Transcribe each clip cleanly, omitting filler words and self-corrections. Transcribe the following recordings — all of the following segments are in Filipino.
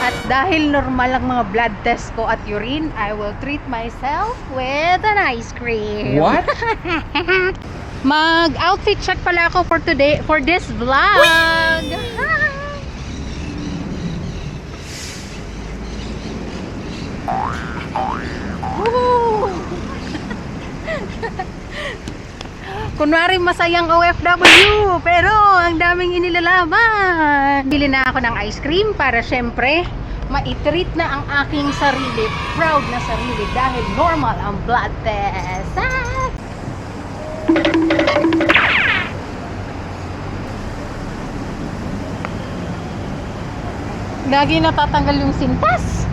At dahil normal ang mga blood test ko at urine, I will treat myself with an ice cream. What? Mag-outfit check pala ako for today, for this vlog. Woo! Kunwari masayang OFW, pero ang daming inilalaban. Bili na ako ng ice cream para syempre ma-treat na ang aking sarili, proud na sarili dahil normal ang blood test. Lagi natatanggal yung sintas.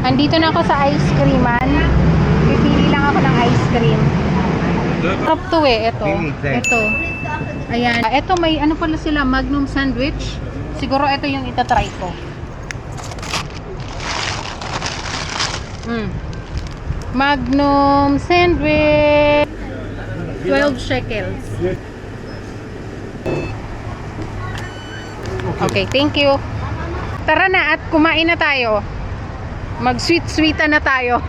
Andito na ako sa ice creaman. Pipili lang ako ng ice cream. Sarap to eh, ito. Ayan, ito may ano pala sila, Magnum sandwich. Siguro ito yung itatry ko. Magnum sandwich. 12 shekels. Okay, thank you. Tara na at kumain na tayo. Mag-sweet-sweetan na tayo.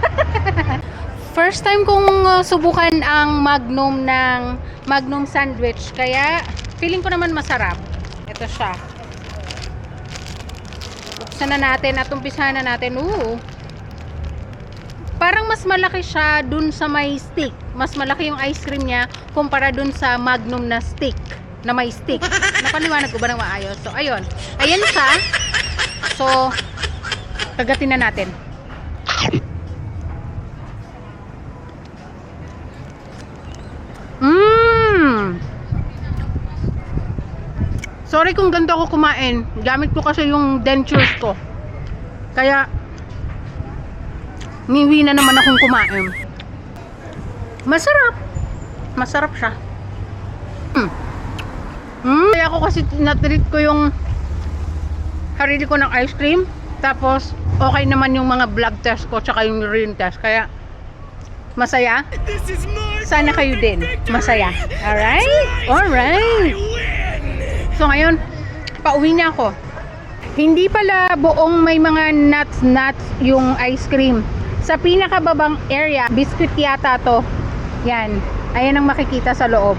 First time kong subukan ang Magnum sandwich, kaya feeling ko naman masarap. Ito siya. Buksan na natin at umpisahan na natin. Parang mas malaki siya dun sa may stick. Mas malaki yung ice cream niya kumpara dun sa Magnum na stick, na may stick. Napaliwanag ko ba ng maayos? So, ayun. Ayan siya. So, kagatin na natin. Sorry kung ganito ako kumain. Gamit ko kasi yung dentures ko. Kaya niwi na naman akong kumain. Masarap. Masarap siya. Kaya ako kasi na-treat ko yung sarili ko ng ice cream. Tapos okay naman yung mga blood test ko tsaka yung urine test. Kaya masaya. Sana kayo din masaya. Alright? Alright. So ngayon, pauwi na ako. Hindi pala buong may mga nuts yung ice cream. Sa pinakababang area, biscuit yata to. Yan. Ayan ang makikita sa loob.